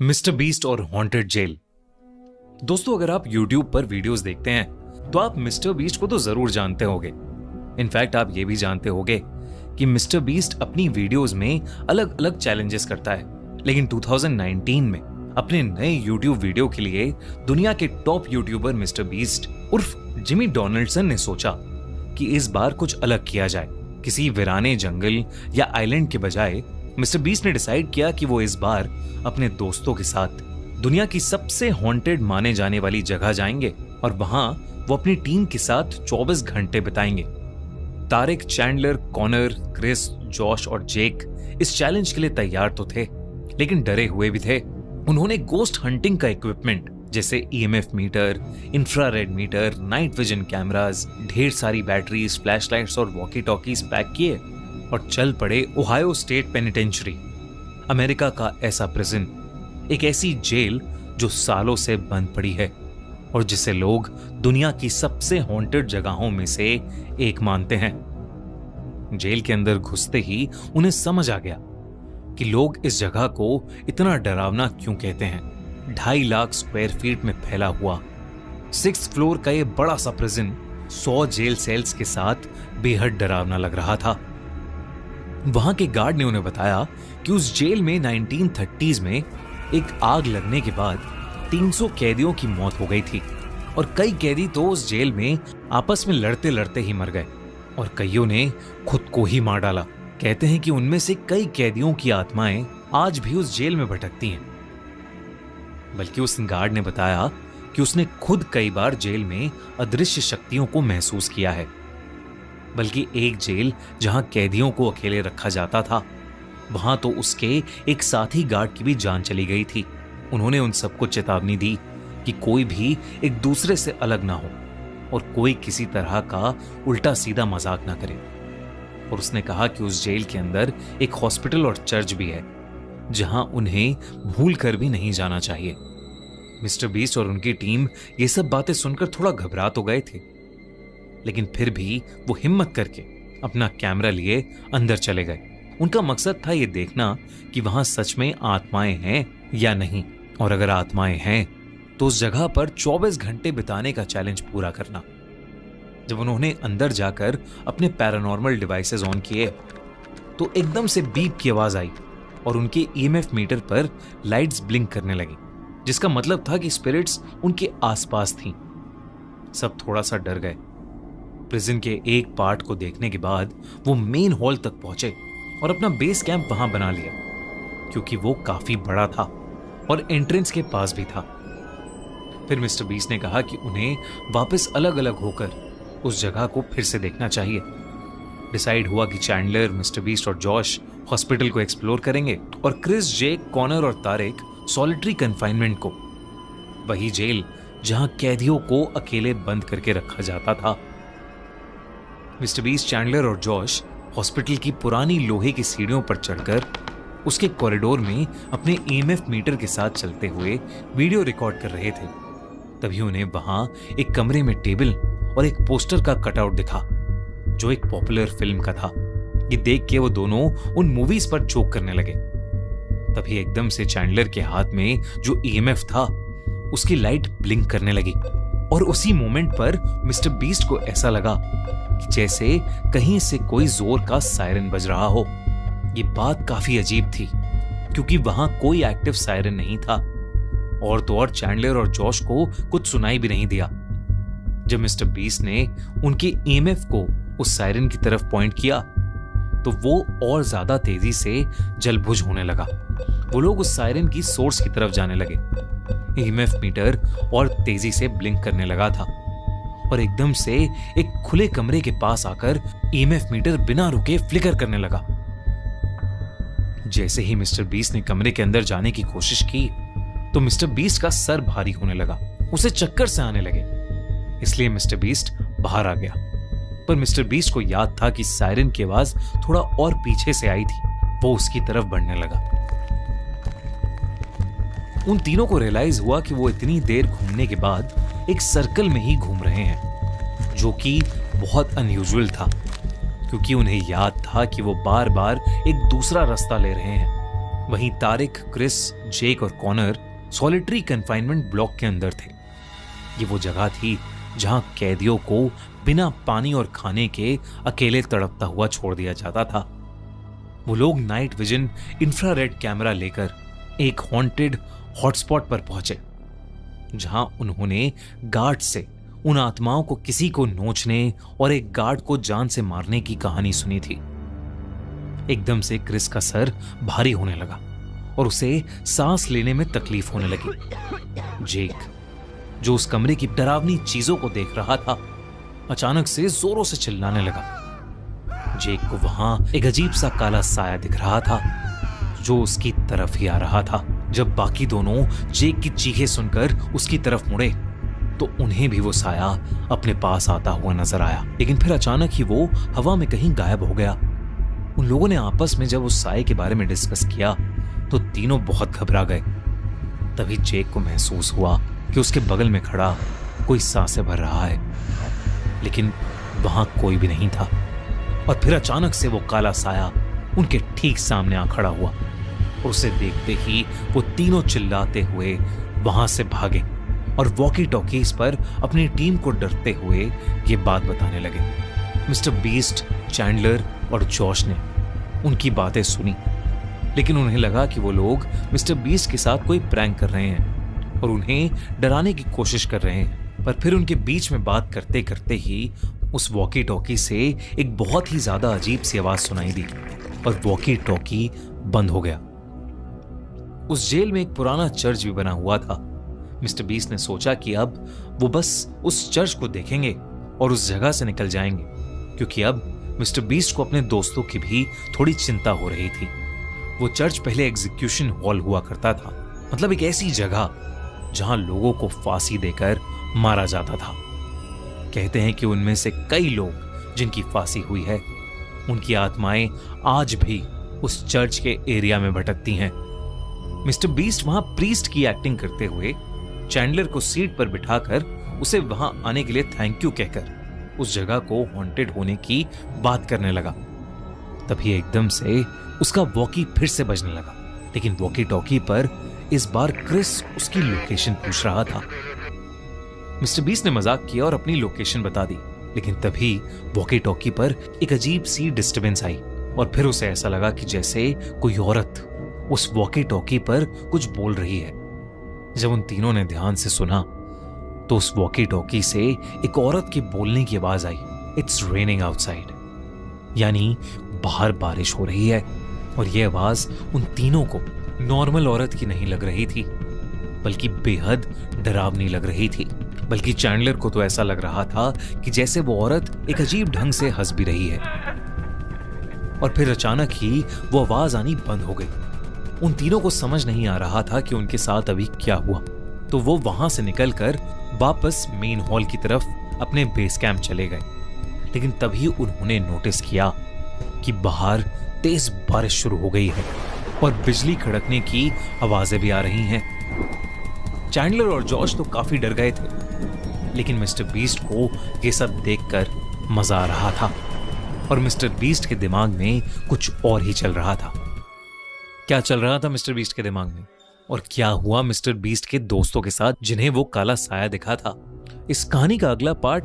Mister beast और haunted jail. दोस्तों, अगर आप YouTube पर वीडियोस देखते हैं तो आप मिस्टर बीस्ट को तो जरूर जानते होंगे। इनफैक्ट आप ये भी जानते होंगे कि मिस्टर बीस्ट अपनी वीडियोस में अलग अलग चैलेंजेस करता है। लेकिन 2019 में अपने नए YouTube वीडियो के लिए दुनिया के टॉप यूट्यूबर मिस्टर बीस्ट उर्फ जिमी डोनाल्डसन ने सोचा कि इस बार कुछ अलग किया जाए। किसी वीराने जंगल या आइलैंड के बजाय मिस्टर बीस्ट ने डिसाइड किया कि वो इस बार अपने दोस्तों के साथ दुनिया की सबसे हॉन्टेड माने जाने वाली जगह जाएंगे और वहां वो अपनी टीम के साथ 24 घंटे बिताएंगे। Tariq, Chandler, Connor, Chris, Josh और जेक इस चैलेंज के लिए तैयार तो थे, लेकिन डरे हुए भी थे। उन्होंने गोस्ट हंटिंग का इक्विपमेंट जैसे EMF meter, infrared meter, night vision cameras, ढेर सारी बैटरीज, फ्लैशलाइट्स और वॉकी टॉकीज पैक किए और चल पड़े ओहायो स्टेट पेनिटेंशियरी, अमेरिका का ऐसा प्रिजन, एक ऐसी जेल जो सालों से बंद पड़ी है और जिसे लोग दुनिया की सबसे हॉन्टेड जगहों में से एक मानते हैं। जेल के अंदर घुसते ही उन्हें समझ आ गया कि लोग इस जगह को इतना डरावना क्यों कहते हैं। 2.5 लाख स्क्वायर फीट में फैला हुआ 6th फ्लोर का ये बड़ा सा प्रिजन 100 जेल सेल्स के साथ बेहद डरावना लग रहा था। वहां के गार्ड ने उन्हें बताया कि उस जेल में 1930s में एक आग लगने के बाद 300 कैदियों की मौत हो गई थी और कई कैदी तो उस जेल में आपस में लड़ते लड़ते ही मर गए और कईयों ने खुद को ही मार डाला। कहते हैं कि उनमें से कई कैदियों की आत्माएं आज भी उस जेल में भटकती हैं। बल्कि उस गार्ड ने बताया कि उसने खुद कई बार जेल में अदृश्य शक्तियों को महसूस किया है। बल्कि एक जेल जहां कैदियों को अकेले रखा जाता था, वहां तो उसके एक साथी गार्ड की भी जान चली गई थी। उन्होंने उन सबको चेतावनी दी कि कोई भी एक दूसरे से अलग ना हो और कोई किसी तरह का उल्टा सीधा मजाक ना करे। और उसने कहा कि उस जेल के अंदर एक हॉस्पिटल और चर्च भी है जहां उन्हें भूल कर भी नहीं जाना चाहिए। मिस्टर बीस्ट और उनकी टीम ये सब बातें सुनकर थोड़ा घबरा तो गए थे, लेकिन फिर भी वो हिम्मत करके अपना कैमरा लिए अंदर चले गए। उनका मकसद था ये देखना कि वहां सच में आत्माएं हैं या नहीं, और अगर आत्माएं हैं तो उस जगह पर 24 घंटे बिताने का चैलेंज पूरा करना। जब उन्होंने अंदर जाकर अपने पैरानॉर्मल डिवाइसेस ऑन किए तो एकदम से बीप की आवाज आई और उनके EMF मीटर पर लाइट्स ब्लिंक करने लगी, जिसका मतलब था कि स्पिरिट्स उनके आसपास थीं। सब थोड़ा सा डर गए। प्रिजन के एक पार्ट को देखने के बाद वो मेन हॉल तक पहुंचे और अपना बेस कैंप वहां बना लिया, क्योंकि वो काफी बड़ा था और एंट्रेंस के पास भी था। फिर मिस्टर बीस्ट ने कहा कि उन्हें वापस अलग अलग होकर उस जगह को फिर से देखना चाहिए। डिसाइड हुआ कि चैंडलर, मिस्टर बीस्ट और जॉश हॉस्पिटल को एक्सप्लोर करेंगे और क्रिस, जेक, कॉनर और तारिक सॉलिटरी कन्फाइनमेंट को, वही जेल जहां कैदियों को अकेले बंद करके रखा जाता था। मिस्टर बीस्ट, चैंडलर और जॉश हॉस्पिटल की पुरानी लोहे की सीढ़ियों पर चढ़कर उसके कॉरिडोर में अपने EMF मीटर के साथ चलते हुए वीडियो रिकॉर्ड कर रहे थे। तभी उन्हें वहां एक कमरे में टेबल और एक पोस्टर का कटआउट दिखा जो एक पॉपुलर फिल्म का था। ये देख के वो दोनों उन मूवीज पर जोक करने लगे। तभी एकदम से चैंडलर के हाथ में जो EMF था उसकी लाइट ब्लिंक करने लगी और उसी मोमेंट पर मिस्टर बीस्ट को ऐसा लगा कि जैसे कहीं से कोई जोर का सायरन बज रहा हो। ये बात काफी अजीब थी क्योंकि वहां कोई एक्टिव सायरन नहीं था और तो और चैंडलर और जॉश को कुछ सुनाई भी नहीं दिया। जब मिस्टर बीस्ट ने उनके EMF को उस सायरन की तरफ पॉइंट किया तो वो और ज्यादा तेजी से जलबुझ होने लगा। वो लोग उस सायरन की सोर्स की तरफ जाने लगे। EMF मीटर और तेजी से ब्लिंक करने लगा था और एकदम से एक खुले कमरे के पास आकर EMF मीटर बिना रुके फ्लिकर करने लगा। जैसे ही मिस्टर बीस्ट ने कमरे के अंदर जाने की कोशिश की तो मिस्टर बीस्ट का सर भारी होने लगा, उसे चक्कर से आने लगे। इसलिए मिस्टर बीस्ट बाहर आ गया, पर मिस्टर बीस्ट को याद था कि सायरन की आवाज थोड़ा और पीछे से आई थी। वो उसकी तरफ बढ़ने लगा। उन तीनों को रियलाइज हुआ कि वो इतनी देर घूमने के बाद एक सर्कल में ही घूम रहे हैं, जो कि बहुत अनयूजुअल था क्योंकि उन्हें याद था कि वो बार बार एक दूसरा रास्ता ले रहे हैं। वहीं तारिक, क्रिस, जेक और कॉनर सॉलिटरी कन्फाइनमेंट ब्लॉक के अंदर थे। ये वो जगह थी जहां कैदियों को बिना पानी और खाने के अकेले तड़पता हुआ छोड़ दिया जाता था। वो लोग नाइट विजन इंफ्रारेड कैमरा लेकर एक हॉन्टेड हॉटस्पॉट पर पहुंचे, जहां उन्होंने गार्ड से उन आत्माओं को किसी को नोचने और एक गार्ड को जान से मारने की कहानी सुनी थी। एकदम से क्रिस का सर भारी होने लगा और उसे सांस लेने में तकलीफ होने लगी। जेक, जो उस कमरे की डरावनी चीजों को देख रहा था, अचानक से जोरों से चिल्लाने लगा। जेक को वहां एक अजीब सा काला साया दिख रहा था जो उसकी तरफ ही आ रहा था। जब बाकी दोनों जेक की चीखें सुनकर उसकी तरफ मुड़े तो उन्हें भी वो साया अपने पास आता हुआ नजर आया, लेकिन फिर अचानक ही वो हवा में कहीं गायब हो गया। उन लोगों ने आपस में जब उस साये के बारे में डिस्कस किया तो तीनों बहुत घबरा गए। तभी जेक को महसूस हुआ कि उसके बगल में खड़ा कोई सांसें भर रहा है, लेकिन वहां कोई भी नहीं था। और फिर अचानक से वो काला साया उनके ठीक सामने आ खड़ा हुआ और उसे देखते ही वो तीनों चिल्लाते हुए वहां से भागे और वॉकी टॉकीज पर अपनी टीम को डरते हुए ये बात बताने लगे। मिस्टर बीस्ट, चैंडलर और जॉश ने उनकी बातें सुनी, लेकिन उन्हें लगा कि वो लोग मिस्टर बीस्ट के साथ कोई प्रैंक कर रहे हैं और उन्हें डराने की कोशिश कर रहे हैं। पर फिर उनके बीच में बात करते करते ही उस वॉकी टॉकी से एक बहुत ही ज्यादा अजीब सी आवाज सुनाई दी और वॉकी टॉकी बंद हो गया। उस जेल में एक पुराना चर्च भी बना हुआ था। मिस्टर बीस्ट ने सोचा कि अब वो बस उस चर्च को देखेंगे और उस जगह से निकल जाएंगे, क्योंकि अब मिस्टर बीस्ट को अपने दोस्तों की भी थोड़ी चिंता हो रही थी। वो चर्च पहले एग्जीक्यूशन हॉल हुआ करता था, मतलब एक ऐसी जगह जहां लोगों को फांसी देकर मारा जाता था। कहते हैं कि उनमें से कई लोग जिनकी फांसी हुई है, उनकी आत्माएं आज भी उस चर्च के एरिया में भटकती हैं। मिस्टर बीस्ट वहां प्रीस्ट की एक्टिंग करते हुए चैंडलर को सीट पर बिठाकर उसे वहां आने के लिए थैंक यू कहकर उस जगह को हॉन्टेड होने की बात करने लगा। तभी एकदम से उसका वॉकी फिर से बजने लगा, लेकिन वॉकी टॉकी पर इस बार क्रिस उसकी लोकेशन पूछ रहा था। मिस्टर बीस्ट ने मजाक किया और अपनी लोकेशन बता दी, लेकिन तभी वॉकी टॉकी पर एक अजीब सी डिस्टरबेंस आई और फिर उसे ऐसा लगा कि जैसे कोई औरत उस वॉकी टॉकी पर कुछ बोल रही है। जब उन तीनों ने ध्यान से सुना तो उस वॉकी टॉकी से एक औरत के बोलने की आवाज आई, इट्स रेनिंग आउटसाइड, यानी बाहर बारिश हो रही है। और यह आवाज उन तीनों को नॉर्मल औरत की नहीं लग रही थी, बल्कि बेहद डरावनी लग रही थी। बल्कि चैंडलर को तो ऐसा लग रहा था कि जैसे वो औरत एक अजीब ढंग से हंस भी रही है। और फिर अचानक ही वो आवाज आनी बंद हो गई। उन तीनों को समझ नहीं आ रहा था कि उनके साथ अभी क्या हुआ, तो वो वहां से निकलकर वापस मेन हॉल की तरफ अपने बेस कैंप चले गए। लेकिन तभी उन्होंने नोटिस किया कि बाहर तेज बारिश शुरू हो गई है और बिजली कड़कने की आवाजें भी आ रही हैं। चैंडलर और जॉश तो काफी डर गए थे, लेकिन मिस्टर बीस्ट को ये सब देखकर मजा आ रहा था और मिस्टर बीस्ट के दिमाग में कुछ और ही चल रहा था। क्या चल रहा था मिस्टर बीस्ट के दिमाग में और क्या हुआ मिस्टर बीस्ट के दोस्तों के साथ जिन्हें वो काला साया दिखा था? इस कहानी का अगला पार्ट